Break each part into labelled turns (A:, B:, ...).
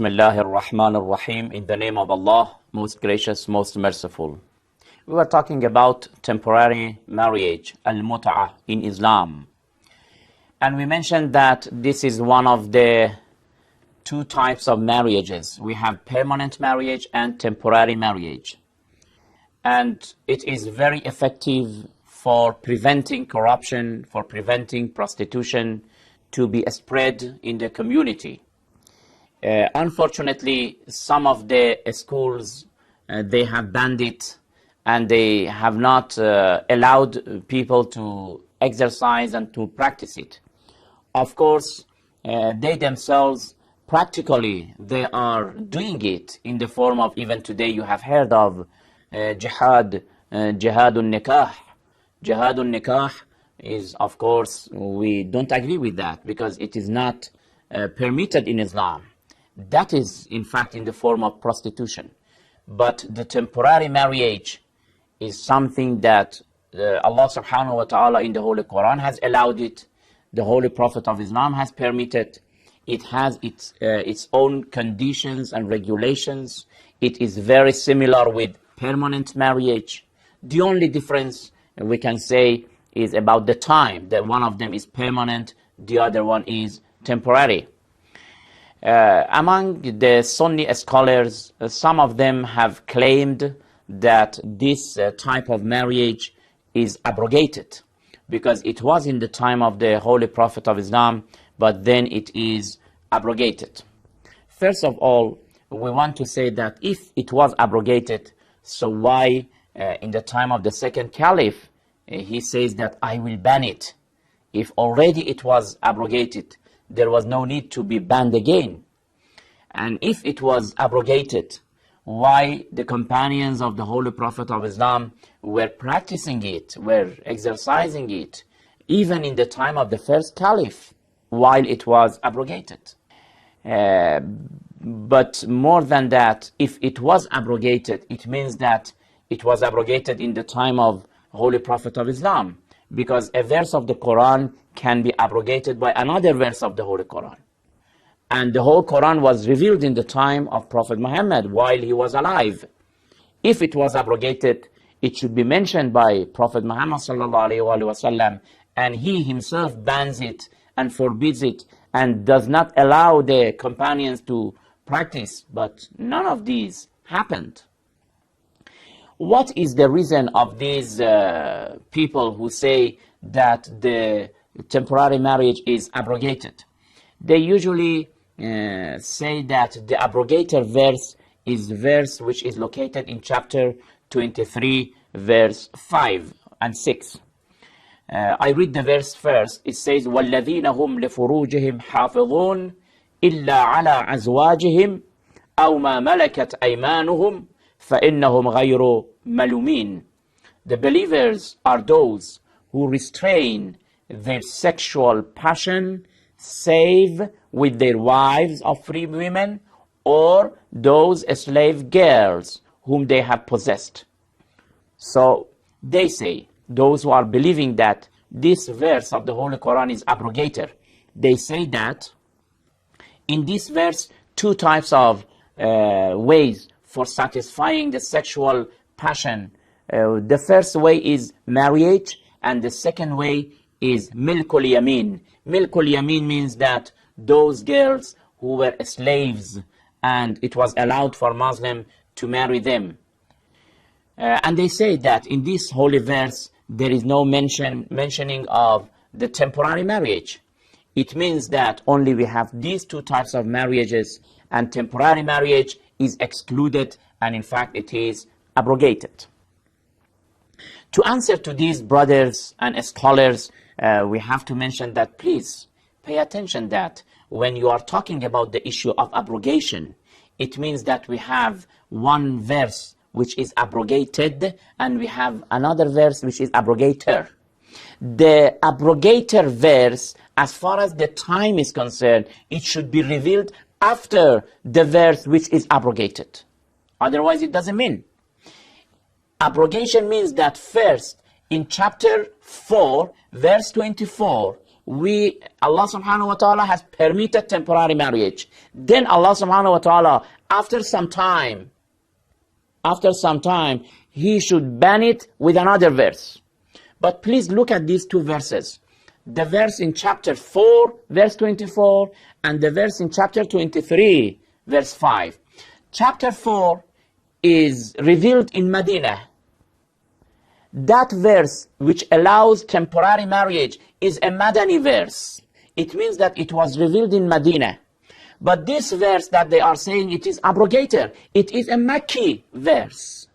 A: Bismillahir Rahmanir Rahim. In the name of Allah, most gracious, most merciful. We were talking about temporary marriage, al-mut'ah, in Islam. And we mentioned that this is one of the two types of marriages. We have permanent marriage and temporary marriage. And it is very effective for preventing corruption, for preventing prostitution to be spread in the community. Unfortunately, some of the schools, they have banned it, and they have not allowed people to exercise and to practice it. Of course, they themselves, practically, they are doing it in the form of, even today you have heard of jihadun nikah. Jihadun nikah is, of course, we don't agree with that because it is not permitted in Islam. That is, in fact, in the form of prostitution. But the temporary marriage is something that Allah subhanahu wa ta'ala in the Holy Quran has allowed it. The Holy Prophet of Islam has permitted. It has its own conditions and regulations. It is very similar with permanent marriage. The only difference we can say is about the time, that one of them is permanent, the other one is temporary. Among the Sunni scholars, some of them have claimed that this type of marriage is abrogated because it was in the time of the Holy Prophet of Islam, but then it is abrogated. First of all, we want to say that if it was abrogated, so why in the time of the second caliph, he says that I will ban it? If already it was abrogated, there was no need to be banned again. And if it was abrogated, why the companions of the Holy Prophet of Islam were practicing it, were exercising it, even in the time of the first caliph, while it was abrogated? But more than that, if it was abrogated, it means that it was abrogated in the time of Holy Prophet of Islam, because a verse of the Quran can be abrogated by another verse of the Holy Quran. And the whole Quran was revealed in the time of Prophet Muhammad while he was alive. If it was abrogated, it should be mentioned by Prophet Muhammad sallallahu alaihi wasallam, and he himself bans it and forbids it and does not allow the companions to practice. But none of these happened. What is the reason of these people who say that the temporary marriage is abrogated? They usually say that the abrogator verse is the verse which is located in chapter 23, verse 5 and 6. I read the verse first. It says, وَالَّذِينَ هُمْ لِفُرُوجِهِمْ حَافِظُونَ إِلَّا عَلَىٰ أَزْوَاجِهِمْ أَوْ مَا مَلَكَتْ أَيْمَانُهُمْ فَإِنَّهُمْ غَيْرُ مَلُومِينَ. The believers are those who restrain their sexual passion save with their wives of free women or those slave girls whom they have possessed. So they say, those who are believing that this verse of the Holy Quran is abrogated, they say that in this verse, two types of ways for satisfying the sexual passion. The first way is marriage, and the second way is milkul yamin. Milkul yamin means that those girls who were slaves and it was allowed for Muslim to marry them. And they say that in this holy verse there is no mentioning of the temporary marriage. It means that only we have these two types of marriages, and temporary marriage is excluded, and in fact it is abrogated. To answer to these brothers and scholars, we have to mention that please pay attention that when you are talking about the issue of abrogation, it means that we have one verse which is abrogated and we have another verse which is abrogator. The abrogator verse, as far as the time is concerned, it should be revealed after the verse which is abrogated. Otherwise it doesn't mean. Abrogation means that first in chapter 4 verse 24, Allah subhanahu wa ta'ala has permitted temporary marriage. Then Allah subhanahu wa ta'ala, after some time, He should ban it with another verse. But please look at these two verses. The verse in chapter 4, verse 24, and the verse in chapter 23, verse 5. Chapter 4 is revealed in Medina. That verse which allows temporary marriage is a Madani verse. It means that it was revealed in Medina. But this verse that they are saying it is abrogated, it is a Makki verse.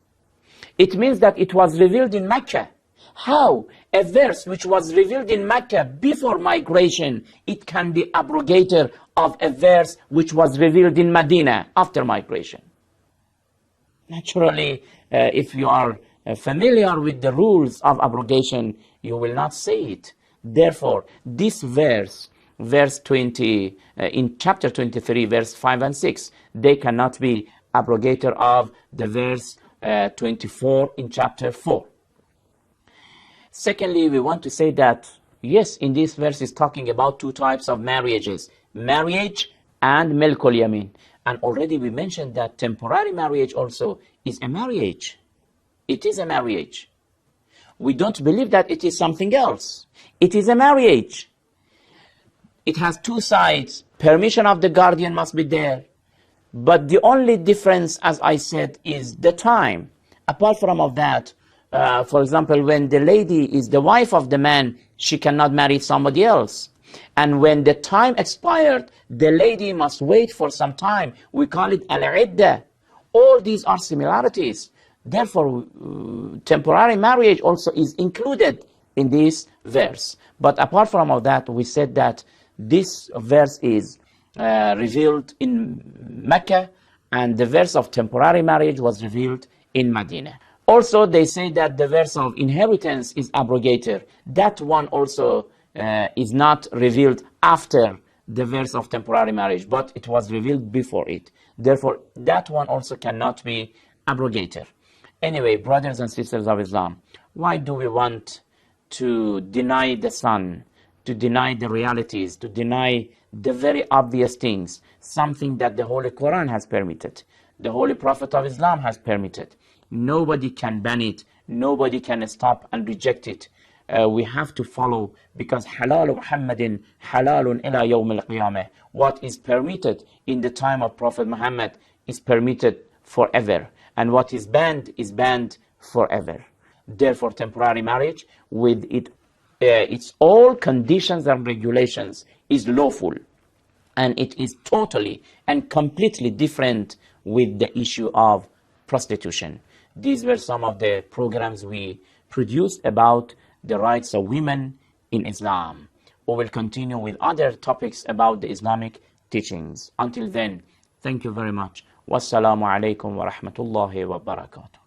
A: It means that it was revealed in Mecca. How? A verse which was revealed in Mecca before migration, it can be abrogated of a verse which was revealed in Medina after migration. Naturally, if you are familiar with the rules of abrogation, you will not say it. Therefore, this verse 20, in chapter 23, verse 5 and 6, they cannot be abrogated of the verse 24 in chapter 4. Secondly, we want to say that, yes, in this verse is talking about two types of marriages, marriage and milkul yamin. And already we mentioned that temporary marriage also is a marriage. It is a marriage. We don't believe that it is something else. It is a marriage. It has two sides. Permission of the guardian must be there. But the only difference, as I said, is the time. Apart from of that, for example, when the lady is the wife of the man, she cannot marry somebody else. And when the time expired, the lady must wait for some time. We call it al-iddah. All these are similarities. Therefore, temporary marriage also is included in this verse. But apart from all that, we said that this verse is revealed in Mecca, and the verse of temporary marriage was revealed in Medina. Also, they say that the verse of inheritance is abrogated. That one also is not revealed after the verse of temporary marriage, but it was revealed before it. Therefore, that one also cannot be abrogated. Anyway, brothers and sisters of Islam, why do we want to deny the sun, to deny the realities, to deny the very obvious things, something that the Holy Quran has permitted, the Holy Prophet of Islam has permitted? Nobody can ban it, nobody can stop and reject it. We have to follow, because halal Muhammadin halalun ila yawm al-qiyamah. What is permitted in the time of Prophet Muhammad is permitted forever, and what is banned forever. Therefore, temporary marriage with its all conditions and regulations is lawful, and it is totally and completely different with the issue of prostitution. These were some of the programs we produced about the rights of women in Islam. We will continue with other topics about the Islamic teachings. Until then, thank you very much. Wassalamu alaikum wa rahmatullahi wa barakatuh.